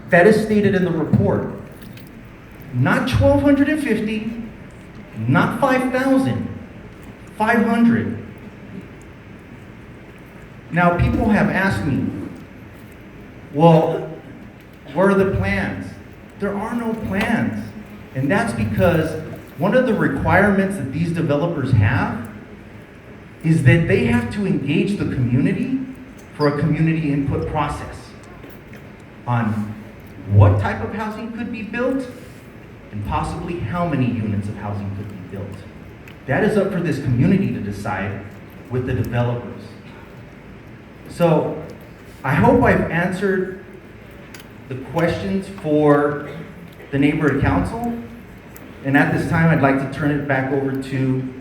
That is stated in the report. Not 1,250, not 5,000, 500. Now, people have asked me, well, where are the plans? There are no plans. And that's because one of the requirements that these developers have is that they have to engage the community for a community input process on what type of housing could be built and possibly how many units of housing could be built. That is up for this community to decide with the developers. So I hope I've answered the questions for the neighborhood council. And at this time, I'd like to turn it back over to,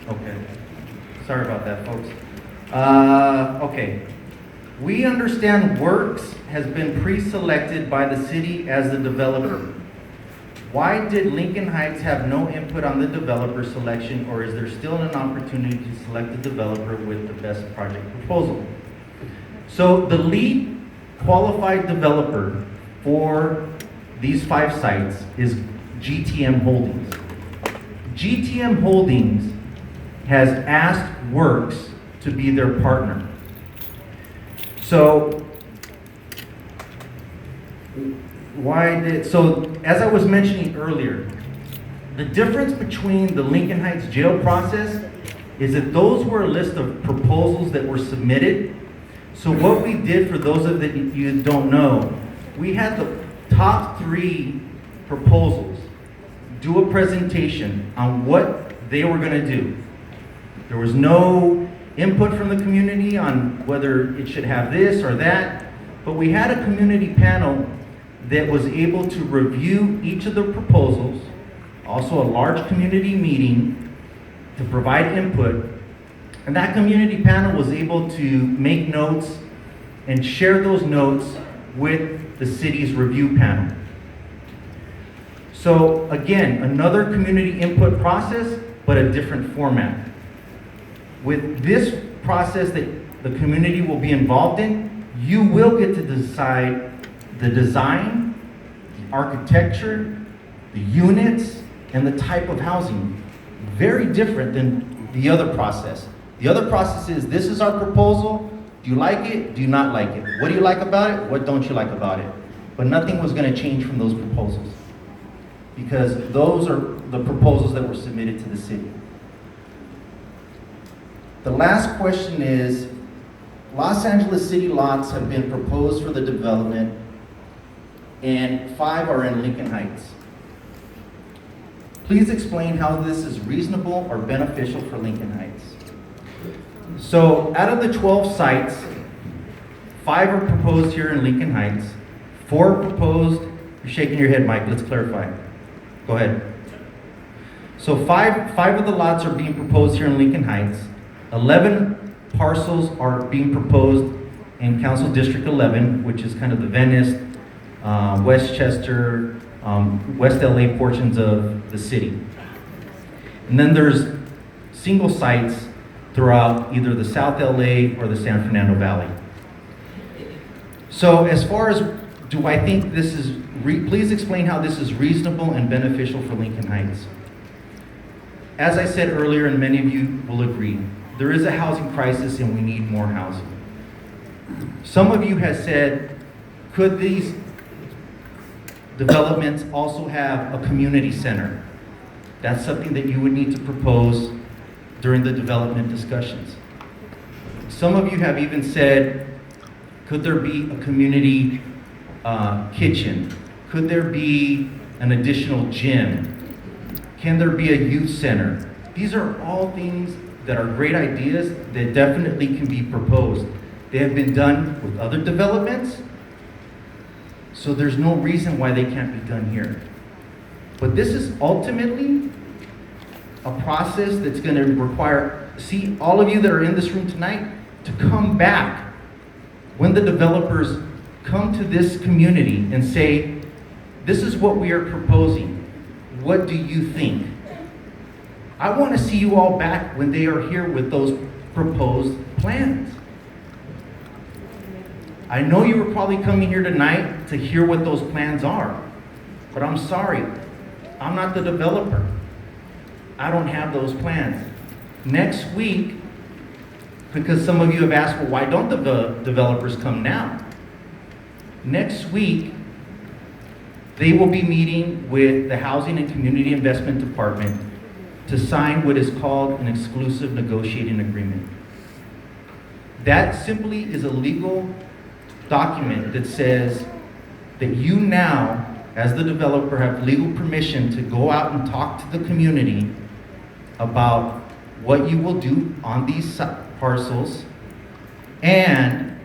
okay. Sorry about that, folks. Okay. We understand Works has been pre-selected by the city as the developer. Why did Lincoln Heights have no input on the developer selection, or is there still an opportunity to select the developer with the best project proposal? So the lead qualified developer for these 5 sites is GTM Holdings. GTM Holdings has asked Works to be their partner. So as I was mentioning earlier, the difference between the Lincoln Heights jail process is that those were a list of proposals that were submitted. So what we did, for those of you that don't know, we had the top 3 proposals do a presentation on what they were going to do. There was no input from the community on whether it should have this or that, but we had a community panel that was able to review each of the proposals, also a large community meeting to provide input, and that community panel was able to make notes and share those notes with the city's review panel. So again, another community input process, but a different format. With this process that the community will be involved in, you will get to decide the design, the architecture, the units, and the type of housing. Very different than the other process. The other process is, this is our proposal. Do you like it? Do you not like it? What do you like about it? What don't you like about it? But nothing was going to change from those proposals, because those are the proposals that were submitted to the city. The last question is, Los Angeles city lots have been proposed for the development, and 5 are in Lincoln Heights. Please explain how this is reasonable or beneficial for Lincoln Heights. So out of the 12 sites, 5 are proposed here in Lincoln Heights, 4 are proposed, you're shaking your head, Mike, let's clarify. Go ahead. So five of the lots are being proposed here in Lincoln Heights. 11 parcels are being proposed in Council District 11, which is kind of the Venice, Westchester, West LA portions of the city. And then there's single sites throughout either the South LA or the San Fernando Valley. So as far as, do I think this is, please explain how this is reasonable and beneficial for Lincoln Heights. As I said earlier, and many of you will agree, there is a housing crisis and we need more housing. Some of you have said, could these developments also have a community center? That's something that you would need to propose during the development discussions. Some of you have even said, could there be a community kitchen? Could there be an additional gym? Can there be a youth center? These are all things that are great ideas that definitely can be proposed. They have been done with other developments, so there's no reason why they can't be done here. But this is ultimately a process that's going to require, see, all of you that are in this room tonight, to come back when the developers come to this community and say, this is what we are proposing. What do you think? I want to see you all back when they are here with those proposed plans. I know you were probably coming here tonight to hear what those plans are, but I'm sorry, I'm not the developer. I don't have those plans. Next week, because some of you have asked, well, why don't the developers come now? Next week, they will be meeting with the Housing and Community Investment Department to sign what is called an exclusive negotiating agreement. That simply is a legal document that says that you now, as the developer, have legal permission to go out and talk to the community about what you will do on these parcels, and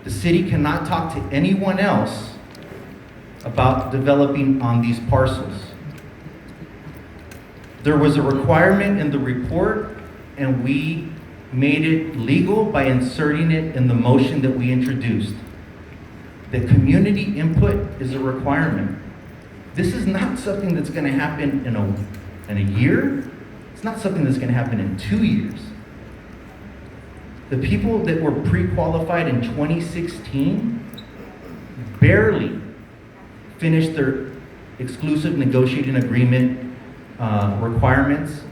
the city cannot talk to anyone else about developing on these parcels. There was a requirement in the report, and we made it legal by inserting it in the motion that we introduced. The community input is a requirement. This is not something that's going to happen in a year. It's not something that's going to happen in 2 years. The people that were pre-qualified in 2016 barely finished their exclusive negotiating agreement requirements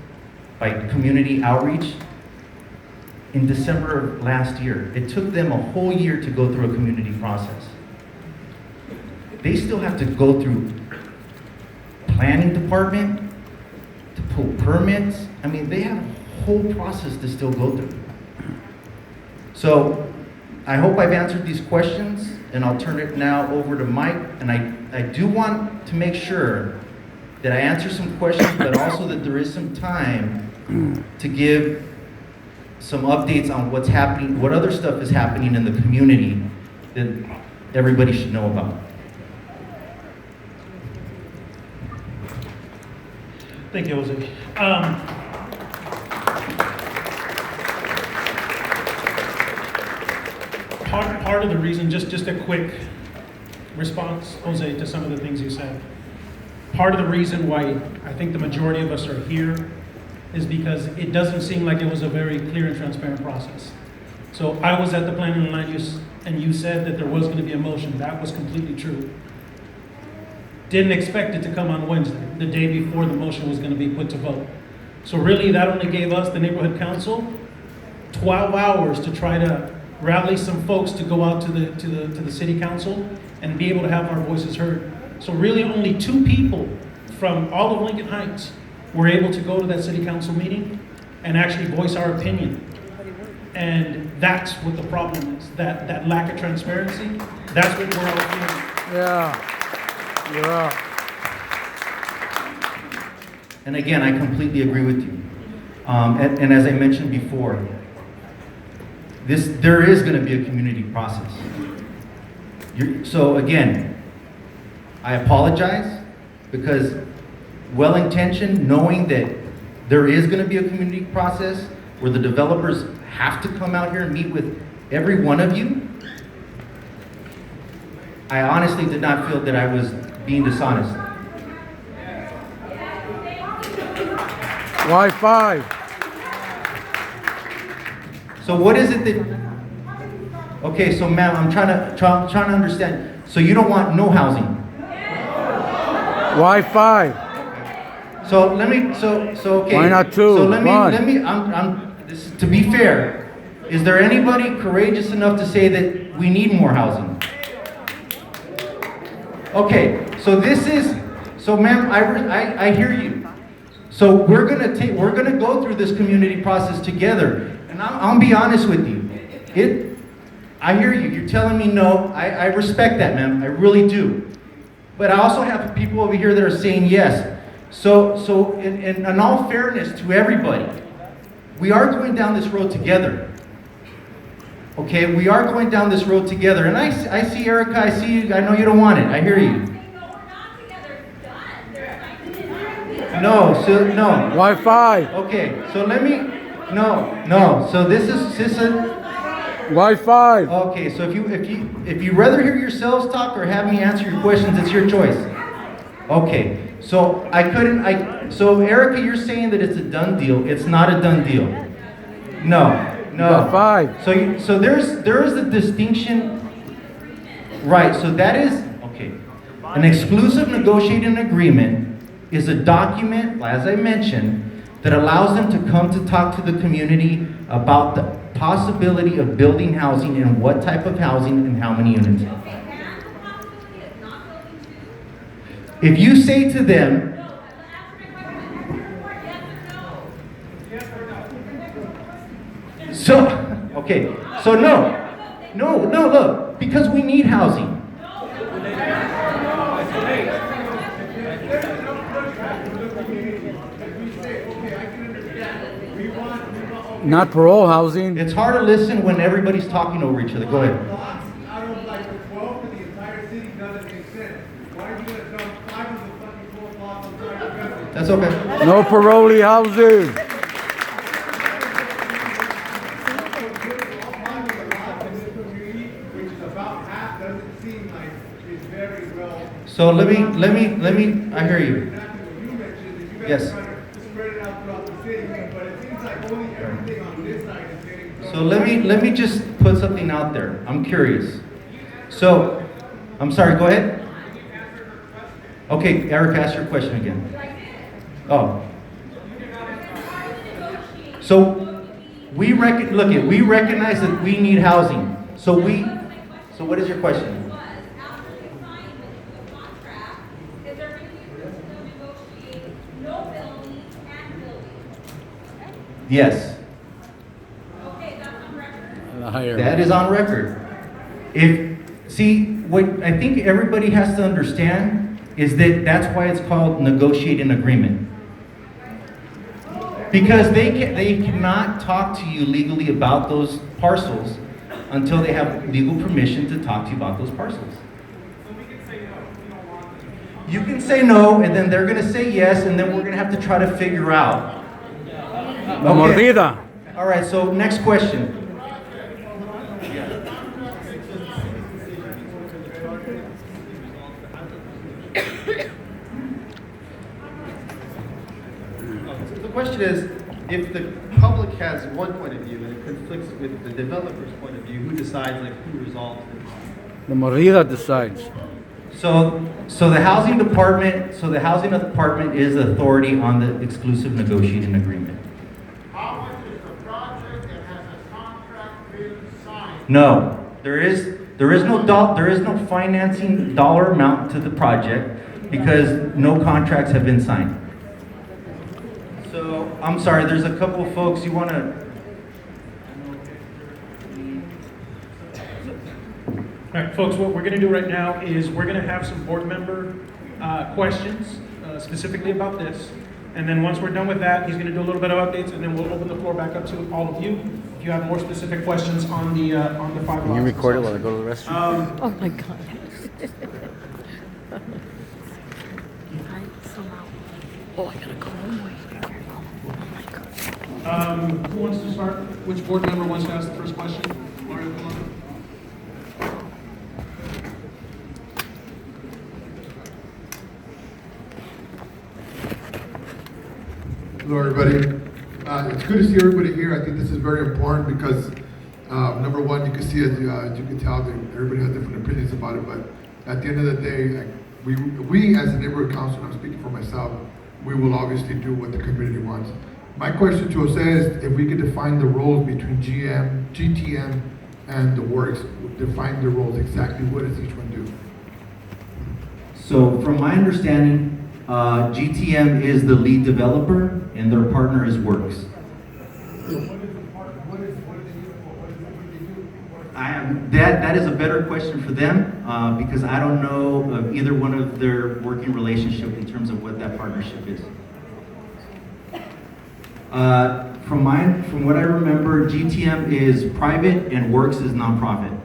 by community outreach in December of last year. It took them a whole year to go through a community process. They still have to go through planning department to pull permits. I mean, they have a whole process to still go through. So I hope I've answered these questions, and I'll turn it now over to Mike. And I do want to make sure that I answer some questions, but also that there is some time to give some updates on what's happening, what other stuff is happening in the community that everybody should know about. Thank you, Jose. Part of the reason, just a quick response, Jose, to some of the things you said. Part of the reason why I think the majority of us are here is because it doesn't seem like it was a very clear and transparent process. So I was at the planning and land use, and you said that there was going to be a motion. That was completely true. Didn't expect it to come on Wednesday, the day before the motion was going to be put to vote. So really, that only gave us, the neighborhood council, 12 hours to try to rally some folks to go out to the city council and be able to have our voices heard. So really, only 2 people from all of Lincoln Heights were able to go to that city council meeting and actually voice our opinion. And that's what the problem is, that lack of transparency. That's what we're all feeling. Yeah. Yeah. And again, I completely agree with you. And as I mentioned before, there is going to be a community process. So again, I apologize, because well-intentioned, knowing that there is going to be a community process where the developers have to come out here and meet with every one of you, I honestly did not feel that I was being dishonest. Wi-Fi. So what is it that? Okay, so ma'am, I'm trying to understand. So you don't want no housing? Wi-Fi. So let me. So okay. Why not two? So let me. One. To be fair, is there anybody courageous enough to say that we need more housing? Okay. So this is. So ma'am, I hear you. So we're gonna go through this community process together, and I'll be honest with you. I hear you. You're telling me no. I respect that, ma'am. I really do. But I also have people over here that are saying yes. So in all fairness to everybody, we are going down this road together. Okay, we are going down this road together. And I see Erica, I see you, I know you don't want it. I hear you. No. Wi-Fi. Okay, so let me, no. So this is Wi-Fi. okay, so if you rather hear yourselves talk or have me answer your questions, it's your choice. Okay, so so Erica, you're saying that it's a done deal. It's not a done deal. No, No. got 5. So there is a distinction, right? So that is okay. An exclusive negotiating agreement is a document, as I mentioned, that allows them to come to talk to the community about the possibility of building housing and what type of housing and how many units. If you say to them, so, okay, so no, look, because we need housing. Not parole housing. It's hard to listen when everybody's talking over each other. Go ahead. Out of like the 12 for the entire city doesn't make sense. Why are you gonna dump 5 of the fucking 4 blocks on private residence? That's okay. No parolee housing. Which is about half, doesn't seem like it's very well. So let me, I hear you. Exactly what you mentioned, is you guys Yes. are trying to spread it out throughout the city, but it seems like only everything on this side is getting thrown. So let me just put something out there. I'm curious. So, I'm sorry, go ahead. Okay, Eric, ask your question again. Oh. So, we recognize that we need housing. So what is your question? Yes. That is on record. What I think everybody has to understand is that that's why it's called negotiating agreement. Because they cannot talk to you legally about those parcels until they have legal permission to talk to you about those parcels. You can say no, and then they're going to say yes, and then we're going to have to try to figure out. La mordida. All right, so next question. The question is, if the public has one point of view and it conflicts with the developer's point of view, who decides, like, who resolves it? The mordida decides. So the housing department is the authority on the exclusive negotiating agreement. How much is the project that has a contract been signed? No, there is no financing dollar amount to the project because no contracts have been signed. So, I'm sorry, there's a couple of folks you want to... All right, folks, what we're going to do right now is we're going to have some board member questions specifically about this. And then once we're done with that, he's going to do a little bit of updates, and then we'll open the floor back up to all of you. If you have more specific questions on the 5 lots. Can you record it while I go to the restroom? Oh my God. Oh, I gotta go home. Oh my God. Who wants to start? Which board member wants to ask the first question? Mario, come on. Hello, everybody. It's good to see everybody here. I think this is very important because, number one, you can see, as you can tell, that everybody has different opinions about it. But at the end of the day, like, we as a neighborhood council, and I'm speaking for myself, we will obviously do what the community wants. My question to Jose is if we could define the roles between GTM, and the works, define the roles exactly. What does each one do? So from my understanding, GTM is the lead developer and their partner is Works. That is a better question for them because I don't know of either one of their working relationship in terms of what that partnership is. From what I remember, GTM is private and Works is nonprofit.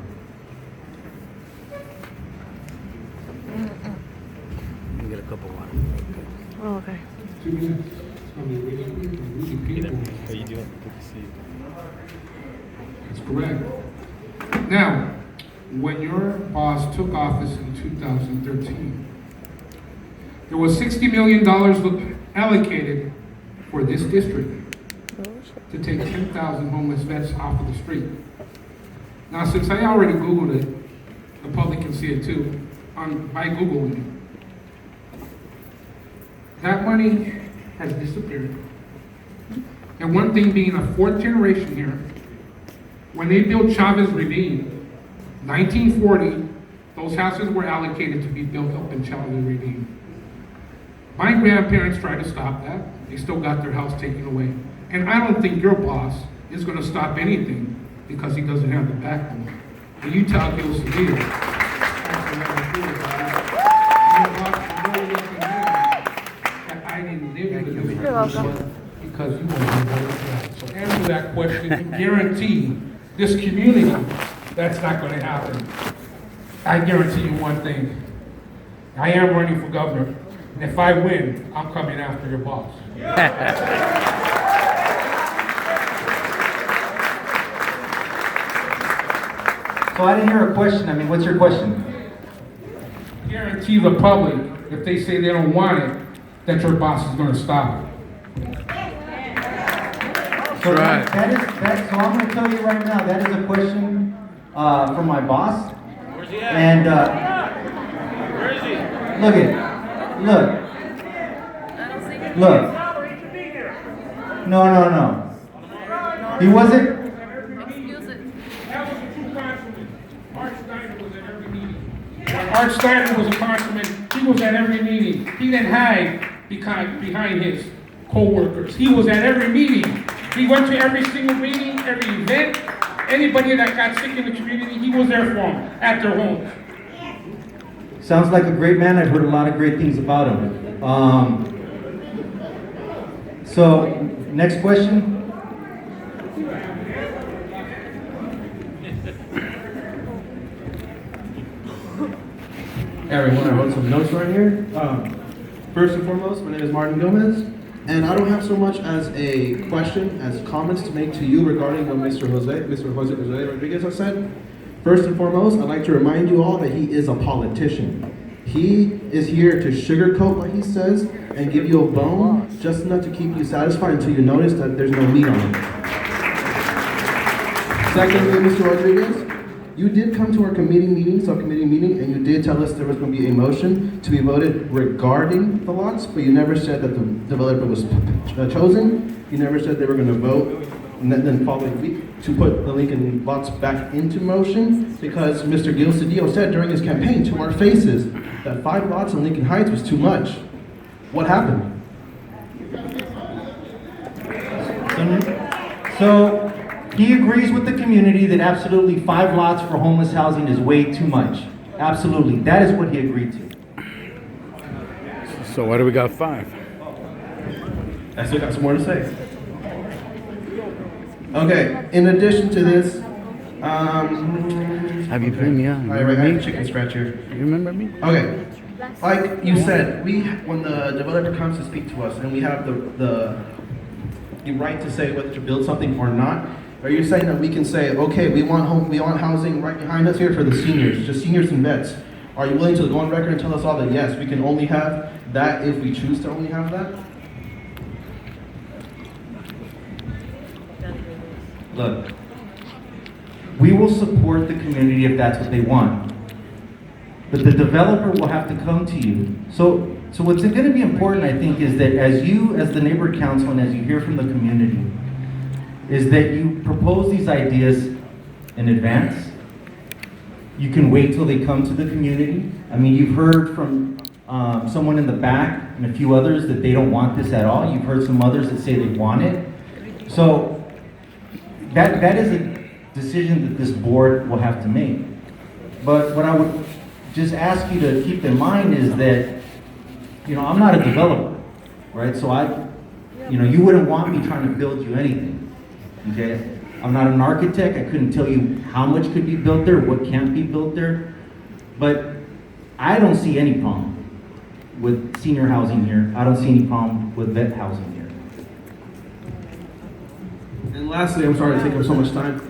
Get a cup of water. Oh, okay. 2 minutes. It's gonna be really people. That's correct. Now, when your boss took office in 2013, there was $60 million allocated for this district. to take 10,000 homeless vets off of the street. Now, since I already Googled it, the public can see it too, by Googling it. That money has disappeared. And one thing being a fourth generation here, when they built Chavez Ravine, 1940, those houses were allocated to be built up in Chavez Ravine. My grandparents tried to stop that. They still got their house taken away. And I don't think your boss is gonna stop anything because he doesn't have the backbone. And you tell Gil Cedillo, that I didn't live in the You're welcome. because you won't be able to. So answer that question and guarantee this community that's not gonna happen. I guarantee you one thing. I am running for governor, and if I win, I'm coming after your boss. So I didn't hear a question. I mean, what's your question? Guarantee the public, if they say they don't want it, that your boss is gonna stop it. So Right. so I'm gonna tell you right now, that is a question, from my boss. Where's he at? And, where is he? Look. No. He wasn't, Excuse it. That was the true consummate. Art Steiner was at every meeting. Art Steiner was a consummate. He was at every meeting. He didn't hide behind his co-workers. He was at every meeting. He went to every single meeting, every event. Anybody that got sick in the community, he was there for them at their homes. sounds like a great man. I've heard a lot of great things about him. So, next question. Everyone, I wrote some notes right here. First and foremost, my name is Martin Gomez, and I don't have so much as a question as comments to make to you regarding what Mr. Jose Rodriguez has said. First and foremost, I'd like to remind you all that he is a politician. He is here to sugarcoat what he says and give you a bone just enough to keep you satisfied until you notice that there's no meat on it. Secondly, Mr. Rodriguez, you did come to our subcommittee meeting, and you did tell us there was going to be a motion to be voted regarding the lots, but you never said that the developer was chosen. You never said they were going to vote, and then following week to put the Lincoln lots back into motion, because Mr. Gil Cedillo said during his campaign to our faces that 5 lots in Lincoln Heights was too much. What happened? So, he agrees with the community that absolutely 5 lots for homeless housing is way too much. Absolutely. That is what he agreed to. So why do we got 5? I still got some more to say. Okay, in addition to this, Have you been? Yeah. I have a chicken scratcher. You remember me? Okay, like you said, when the developer comes to speak to us and we have the right to say whether to build something or not, are you saying that we can say, okay, we want housing right behind us here for the seniors, just seniors and vets? Are you willing to go on record and tell us all that yes, we can only have that if we choose to only have that? Look, we will support the community if that's what they want. But the developer will have to come to you. So what's going to be important, I think, is that as you, as the neighborhood council, and as you hear from the community, is that you propose these ideas in advance. You can wait till they come to the community. I mean, you've heard from someone in the back and a few others that they don't want this at all. You've heard some others that say they want it. So that is a decision that this board will have to make. But what I would just ask you to keep in mind is that, I'm not a developer, right? So you wouldn't want me trying to build you anything, okay? I'm not an architect. I couldn't tell you how much could be built there, what can't be built there. But I don't see any problem with senior housing here. I don't see any problem with vet housing here. And lastly, I'm sorry to take up so much time.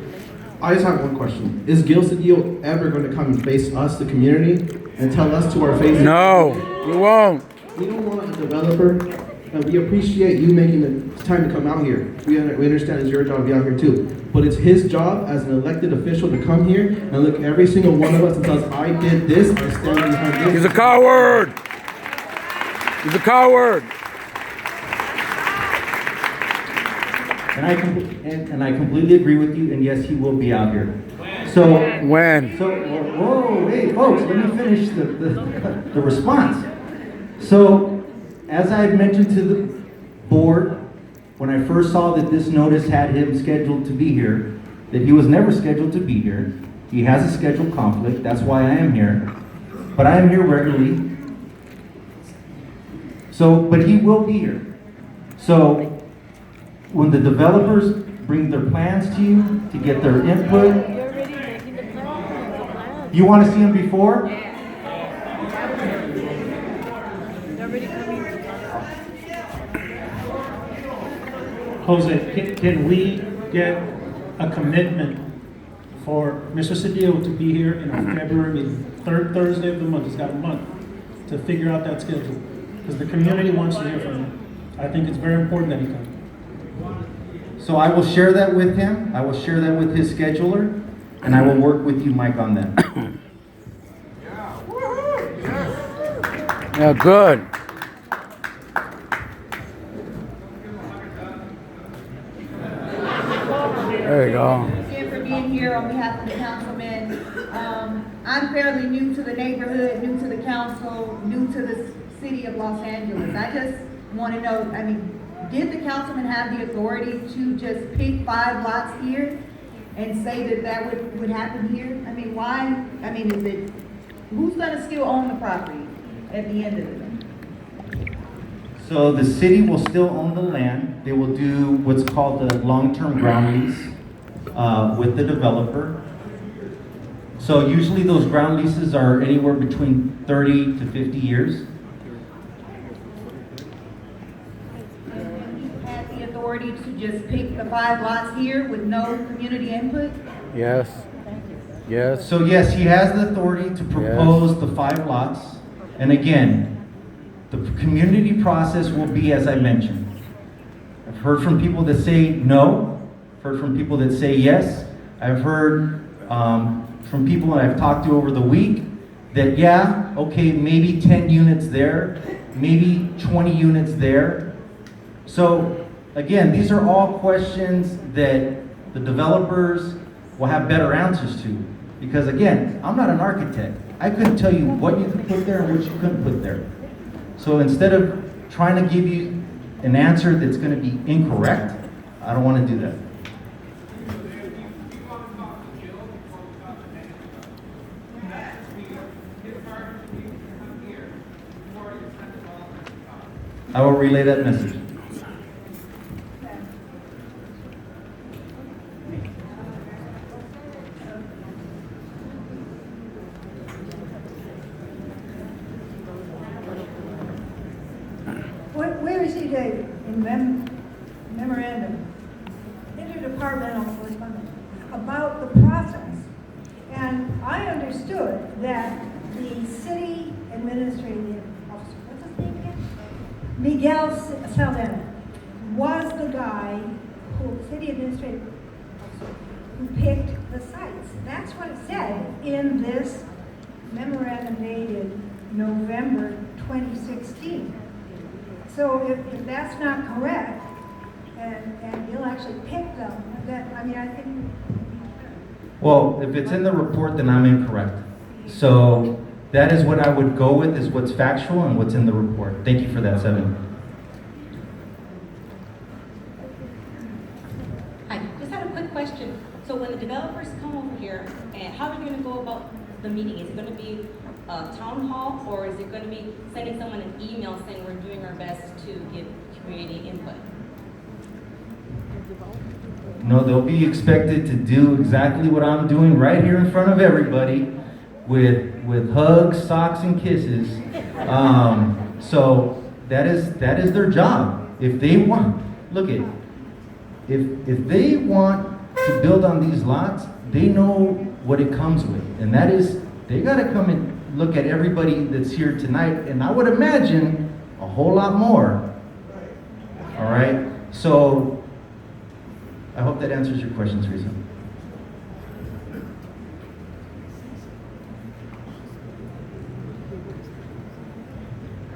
I just have one question. Is Gil Cedillo ever going to come and face us, the community, and tell us to our face? No, you won't. We don't want a developer we appreciate you making the time to come out here. We understand it's your job to be out here too. But it's his job as an elected official to come here and look every single one of us and tell us, I did this, I stand behind this. He's a coward. He's a coward. And I completely agree with you, and yes, he will be out here. So, When? whoa, hey, folks, let me finish the response. So, as I had mentioned to the board, when I first saw that this notice had him scheduled to be here, that he was never scheduled to be here. He has a scheduled conflict, that's why I am here. But I am here regularly. So, but he will be here. So, when the developers bring their plans to you to get their input, You're already making the plan. you want to see them before? They're already coming. Jose, can we get a commitment for Mr. Cedillo to be here in our February meeting, third Thursday of the month? He's got a month to figure out that schedule, because the community wants to hear from him. I think it's very important that he comes. So I will share that with him. I will share that with his scheduler, and I will work with you, Mike, on that. Yeah, good. There you go. Again for being here on behalf of the councilman. I'm fairly new to the neighborhood, new to the council, new to the city of Los Angeles. I just want to know, I mean, did the councilman have the authority to just pick 5 lots here and say that that would happen here? I mean, why? I mean, is it, who's gonna still own the property at the end of it? So the city will still own the land. They will do what's called the long-term ground lease with the developer. So usually those ground leases are anywhere between 30 to 50 years. Had the authority to just pick the 5 lots here with no community input? Yes. Yes. So yes, he has the authority to propose the 5 lots. And again, the community process will be as I mentioned. I've heard from people that say no, heard from people that say yes. I've heard from people that I've talked to over the week that yeah, okay, maybe 10 units there, maybe 20 units there. So again, these are all questions that the developers will have better answers to. Because again, I'm not an architect. I couldn't tell you what you could put there and what you couldn't put there. So instead of trying to give you an answer that's going to be incorrect, I don't want to do that. I will relay that message. Where is he, David? In memorandum, interdepartmental correspondence about the process. And I understood that the city administrative officer, what's his name again? Miguel Saldana was the guy who, city administrative officer, who picked the sites. That's what it said in this memorandum dated November 2016. So if that's not correct, and he'll actually pick them, then, I mean, I think. Well, if it's in the report, then I'm incorrect. So that is what I would go with, is what's factual and what's in the report. Thank you for that, Seven. Hi, just had a quick question. So when the developers come over here, and how are they gonna go about the meeting? Is it gonna be a town hall, or is it gonna be sending someone an email saying we're doing our best to give community input? No, they'll be expected to do exactly what I'm doing right here in front of everybody with hugs, socks, and kisses. So that is their job. If they want, look at, if they want to build on these lots, they know what it comes with, and that is they got to come and look at everybody that's here tonight, and I would imagine a whole lot more All right, so I hope that answers your question, Teresa.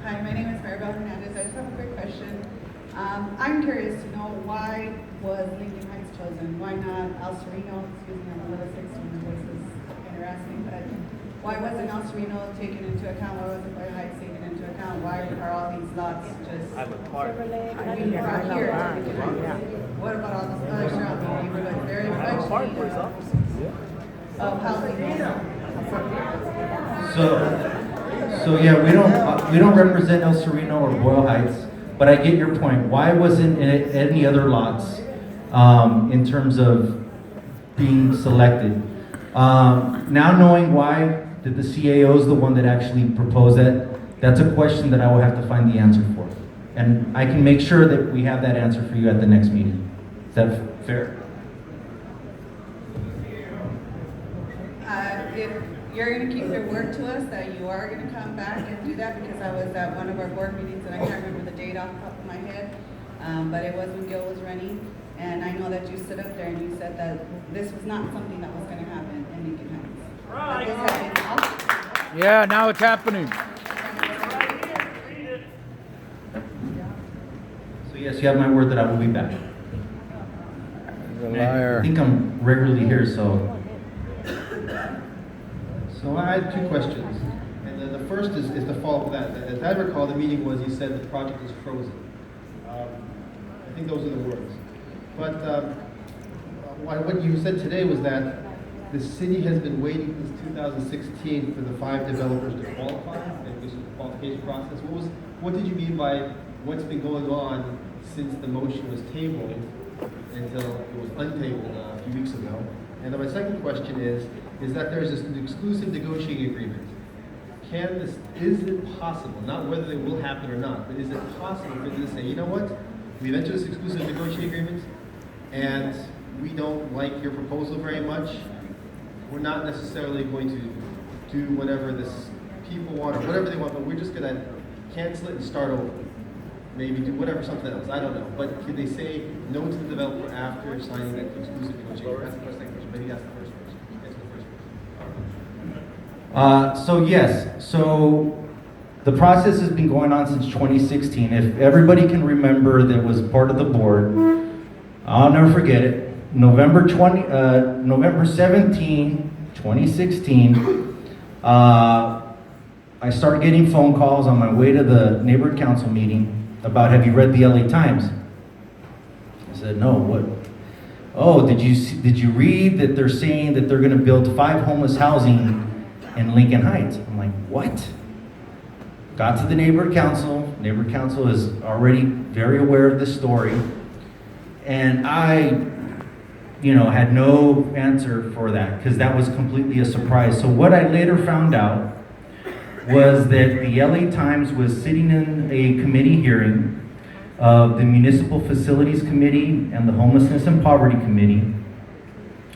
Hi, my name is Maribel Hernandez. I just have a quick question. I'm curious to know, why was Lincoln Heights chosen? Why not El Sereno? Excuse me, I'm a little 16, the voice is interesting, but why wasn't El Sereno taken into account? Why wasn't Boyle Heights taken into account? Why are all these lots just, I mean, brought here? What about all those other surrounding neighborhoods? Very much of housing. So yeah, we don't represent El Sereno or Boyle Heights, but I get your point. Why wasn't it any other lots in terms of being selected? Now knowing why, that the CAO is the one that actually proposed that, that's a question that I will have to find the answer for. And I can make sure that we have that answer for you at the next meeting. Is that fair? If you're going to keep your word to us that you are going to come back and do that, because I was at one of our board meetings and I can't remember the date off the top of my head, but it was when Gil was running, and I know that you stood up there and you said that this was not something that was going to happen in Lincoln Heights. Right. Yeah, now it's happening. So yes, you have my word that I will be back. You're a liar. I think I'm regularly here, so. So I had two questions, and the first is to follow up that. As I recall, the meeting was, you said the project is frozen. I think those are the words. But what you said today was that the city has been waiting since 2016 for the 5 developers to qualify, and this was the qualification process. What did you mean by what's been going on since the motion was tabled until it was untabled a few weeks ago? And then my second question is that there's this exclusive negotiating agreement. Is it possible, not whether it will happen or not, but is it possible for them to say, you know what, we've entered this exclusive negotiating agreement, and we don't like your proposal very much. We're not necessarily going to do whatever this people want or whatever they want, but we're just going to cancel it and start over. Maybe do whatever, something else. I don't know. But can they say no to the developer after signing that exclusive negotiating? That's the first question. Maybe that's the first question. Answer the first question. So yes, so the process has been going on since 2016. If everybody can remember that was part of the board, I'll never forget it. November 17, 2016, I started getting phone calls on my way to the neighborhood council meeting about, have you read the LA Times? I said, no, what? Oh, did you read that they're saying that they're gonna build 5 homeless housing in Lincoln Heights? I'm like, what? Got to the neighborhood council. Neighborhood council is already very aware of this story. And I, had no answer for that because that was completely a surprise. So what I later found out was that the LA Times was sitting in a committee hearing of the Municipal Facilities Committee and the Homelessness and Poverty Committee.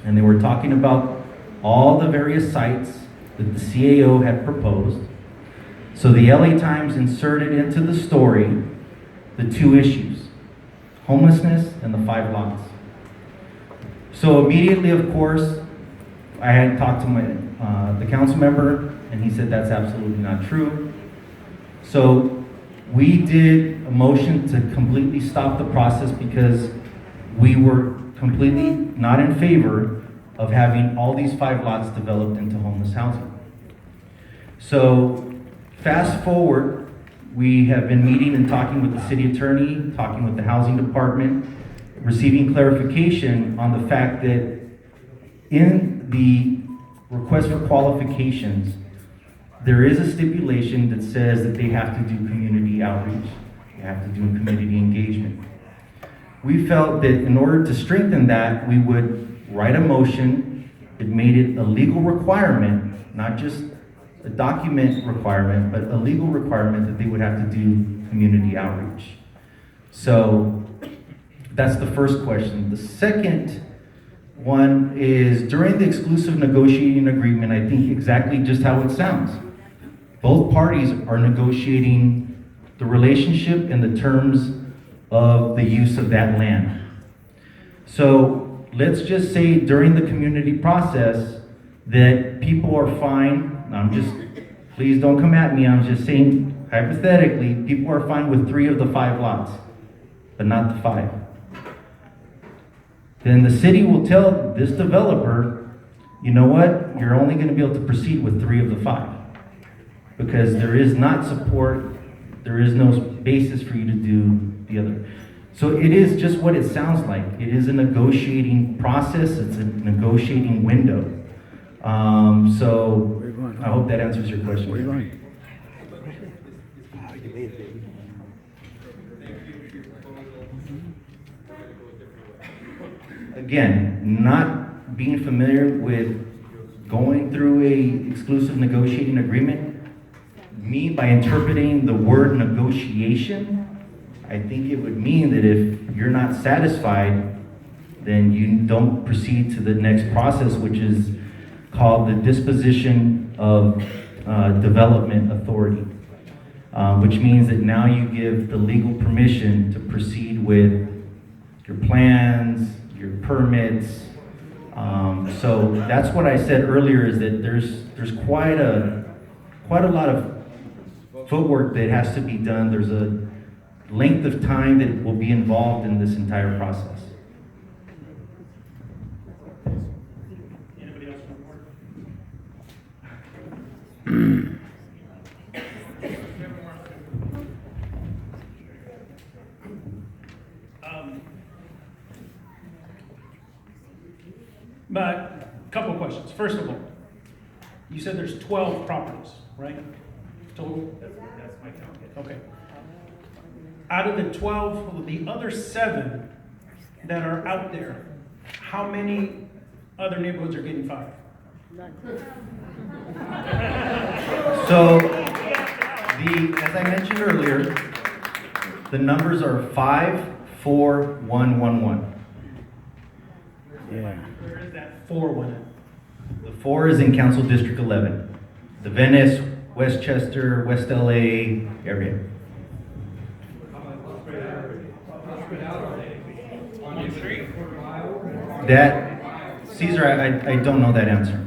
And they were talking about all the various sites that the CAO had proposed. So the LA Times inserted into the story the 2 issues, homelessness and the 5 lots. So immediately, of course, I had talked to the council member, and he said that's absolutely not true. So we did a motion to completely stop the process because we were completely not in favor of having all these 5 lots developed into homeless housing. So fast forward, we have been meeting and talking with the city attorney, talking with the housing department, receiving clarification on the fact that in the request for qualifications, there is a stipulation that says that they have to do community outreach, they have to do community engagement. We felt that in order to strengthen that, we would write a motion that made it a legal requirement, not just a document requirement, but a legal requirement that they would have to do community outreach. So that's the first question. The second one is, during the exclusive negotiating agreement, I think exactly just how it sounds. Both parties are negotiating the relationship and the terms of the use of that land. So let's just say during the community process that people are fine, please don't come at me, I'm just saying hypothetically, people are fine with 3 of the 5 lots, but not the 5. Then the city will tell this developer, you know what, you're only going to be able to proceed with 3 of the 5. Because there is not support, there is no basis for you to do the other. So it is just what it sounds like. It is a negotiating process, it's a negotiating window. So I hope that answers your question. Where are you going? Again, not being familiar with going through a exclusive negotiating agreement, me, by interpreting the word negotiation, I think it would mean that if you're not satisfied, then you don't proceed to the next process, which is called the disposition of development authority, which means that now you give the legal permission to proceed with your plans, your permits. So that's what I said earlier, is that there's quite a lot of footwork that has to be done. There's a length of time that will be involved in this entire process. Anybody else want more? But a couple of questions. First of all, you said there's 12 properties, right? Total? That's my count. Okay. Out of the 12, the other 7 that are out there, how many other neighborhoods are getting 5? So, as I mentioned earlier, the numbers are 5, 4, 1, 1, 1. Yeah. Where is that 4 one at? The 4 is in Council District 11, the Venice, Westchester, West LA area. That, Caesar, I don't know that answer.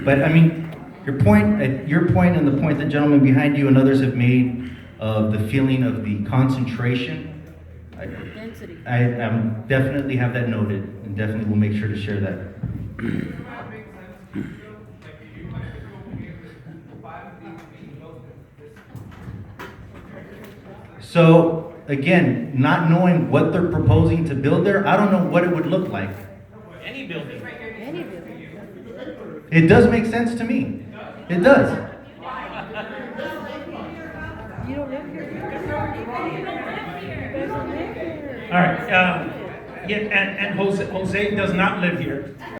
But I mean, your point and the point the gentleman behind you and others have made of the feeling of the concentration, Density. I definitely have that noted, and definitely will make sure to share that. So again, not knowing what they're proposing to build there, I don't know what it would look like. Any building. Any building. It does make sense to me. It does. You don't live here. You guys don't live here. All right. Yeah, and Jose does not live here.